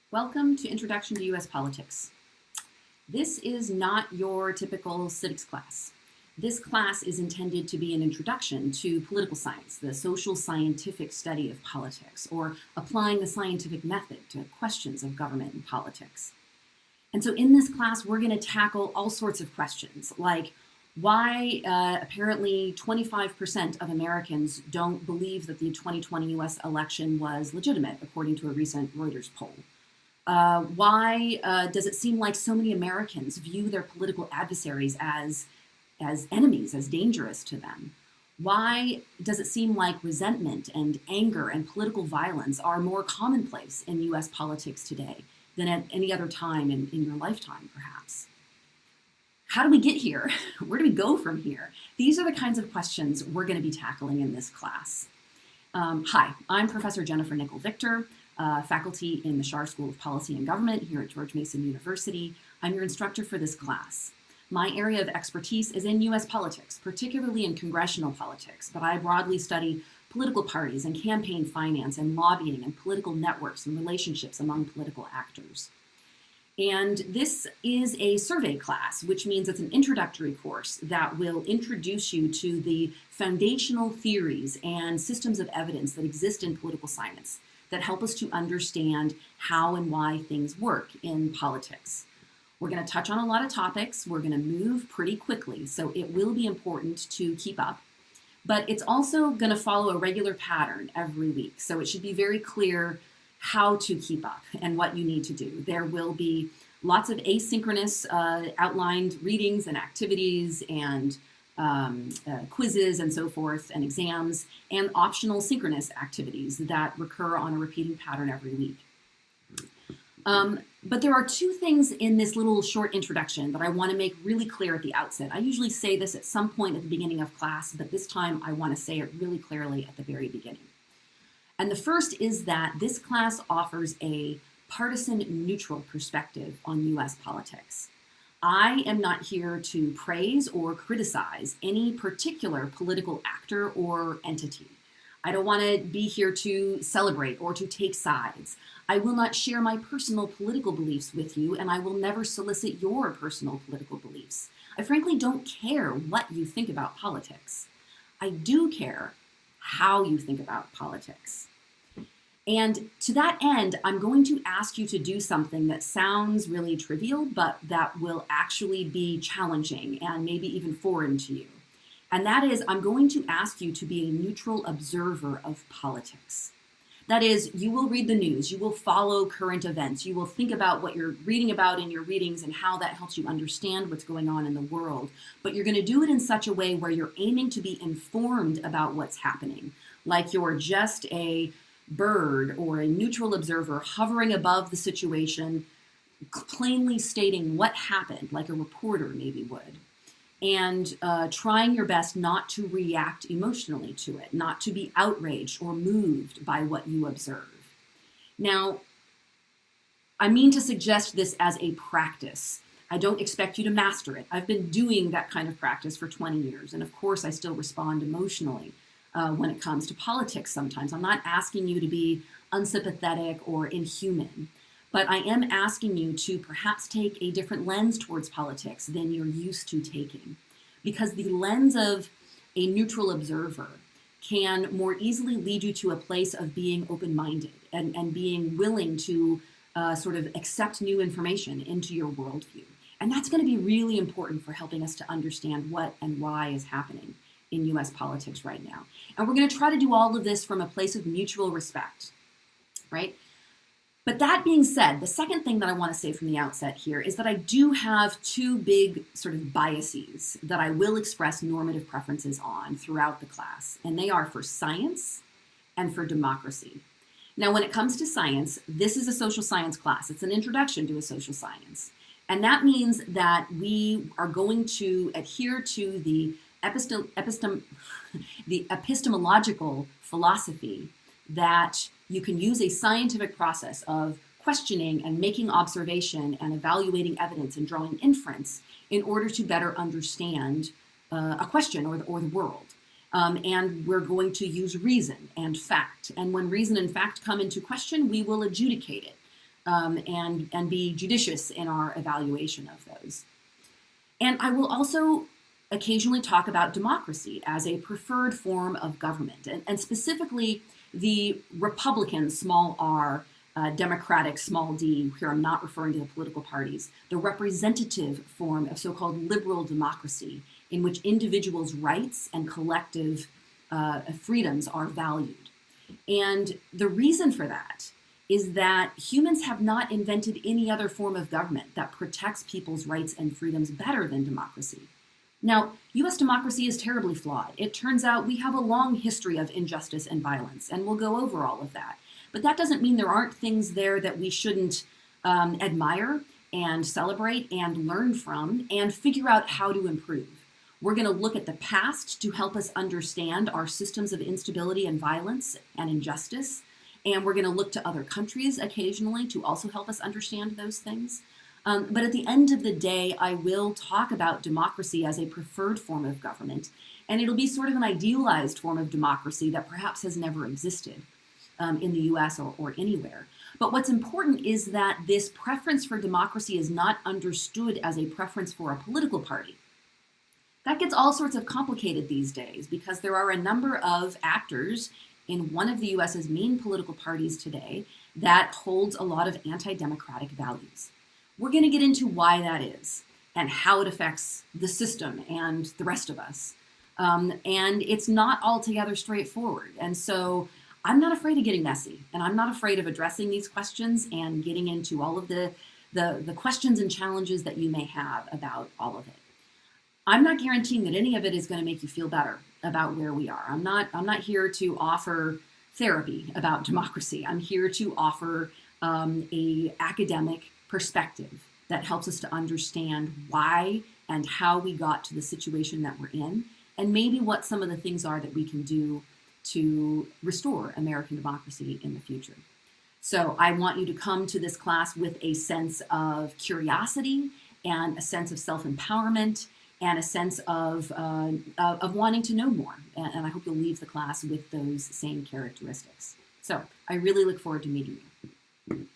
Welcome to Introduction to U.S. Politics. This is not your typical civics class. This class is intended to be an introduction to political science, the social scientific study of politics, or applying the scientific method to questions of government and politics. And so in this class, we're going to tackle all sorts of questions, like why apparently 25% of Americans don't believe that the 2020 U.S. election was legitimate, according to a recent Reuters poll. Why does it seem like so many Americans view their political adversaries as enemies, as dangerous to them? Why does it seem like resentment and anger and political violence are more commonplace in U.S. politics today than at any other time in your lifetime, perhaps? How do we get here? Where do we go from here? These are the kinds of questions we're going to be tackling in this class. Hi, I'm Professor Jennifer Nickel-Victor, faculty in the Schar School of Policy and Government here at George Mason University. I'm your instructor for this class. My area of expertise is in U.S. politics, particularly in congressional politics, but I broadly study political parties and campaign finance and lobbying and political networks and relationships among political actors. And this is a survey class, which means it's an introductory course that will introduce you to the foundational theories and systems of evidence that exist in political science that help us to understand how and why things work in politics. We're going to touch on a lot of topics. We're going to move pretty quickly, so it will be important to keep up. But it's also going to follow a regular pattern every week, so it should be very clear how to keep up and what you need to do. There will be lots of asynchronous outlined readings and activities and quizzes and so forth and exams, and optional synchronous activities that recur on a repeating pattern every week. But there are two things in this little short introduction that I want to make really clear at the outset. I usually say this at some point at the beginning of class, but this time I want to say it really clearly at the very beginning. And the first is that this class offers a partisan-neutral perspective on U.S. politics. I am not here to praise or criticize any particular political actor or entity. I don't want to be here to celebrate or to take sides. I will not share my personal political beliefs with you, and I will never solicit your personal political beliefs. I frankly don't care what you think about politics. I do care how you think about politics. And to that end, I'm going to ask you to do something that sounds really trivial, but that will actually be challenging and maybe even foreign to you. And that is, I'm going to ask you to be a neutral observer of politics. That is, you will read the news, you will follow current events, you will think about what you're reading about in your readings and how that helps you understand what's going on in the world. But you're going to do it in such a way where you're aiming to be informed about what's happening, like you're just a bird or a neutral observer hovering above the situation, plainly stating what happened, like a reporter maybe would, and trying your best not to react emotionally to it, not to be outraged or moved by what you observe. Now, I mean to suggest this as a practice. I don't expect you to master it. I've been doing that kind of practice for 20 years, and of course I still respond emotionally when it comes to politics sometimes. I'm not asking you to be unsympathetic or inhuman, but I am asking you to perhaps take a different lens towards politics than you're used to taking, because the lens of a neutral observer can more easily lead you to a place of being open-minded and being willing to sort of accept new information into your worldview. And that's going to be really important for helping us to understand what and why is happening in U.S. politics right now. And we're going to try to do all of this from a place of mutual respect, right? But that being said, the second thing that I want to say from the outset here is that I do have two big sort of biases that I will express normative preferences on throughout the class, and they are for science and for democracy. Now, when it comes to science, this is a social science class. It's an introduction to a social science. And that means that we are going to adhere to the epistemological philosophy that you can use a scientific process of questioning and making observation and evaluating evidence and drawing inference in order to better understand a question or the world. And we're going to use reason and fact. And when reason and fact come into question, we will adjudicate it. and be judicious in our evaluation of those. And I will also occasionally talk about democracy as a preferred form of government, and specifically the Republican, small r, Democratic, small d, here I'm not referring to the political parties, the representative form of so-called liberal democracy, in which individuals' rights and collective freedoms are valued. And the reason for that is that humans have not invented any other form of government that protects people's rights and freedoms better than democracy. Now, US democracy is terribly flawed. It turns out we have a long history of injustice and violence, and we'll go over all of that. But that doesn't mean there aren't things there that we shouldn't admire and celebrate and learn from and figure out how to improve. We're going to look at the past to help us understand our systems of instability and violence and injustice. And we're going to look to other countries occasionally to also help us understand those things. But at the end of the day, I will talk about democracy as a preferred form of government. And it'll be sort of an idealized form of democracy that perhaps has never existed in the US or anywhere. But what's important is that this preference for democracy is not understood as a preference for a political party. That gets all sorts of complicated these days because there are a number of actors in one of the US's main political parties today that holds a lot of anti-democratic values. We're going to get into why that is and how it affects the system and the rest of us. And it's not altogether straightforward. And so I'm not afraid of getting messy, and I'm not afraid of addressing these questions and getting into all of the questions and challenges that you may have about all of it. I'm not guaranteeing that any of it is going to make you feel better about where we are. I'm not here to offer therapy about democracy. I'm here to offer a academic perspective that helps us to understand why and how we got to the situation that we're in, and maybe what some of the things are that we can do to restore American democracy in the future. So I want you to come to this class with a sense of curiosity and a sense of self-empowerment and a sense of wanting to know more. And I hope you'll leave the class with those same characteristics. So I really look forward to meeting you.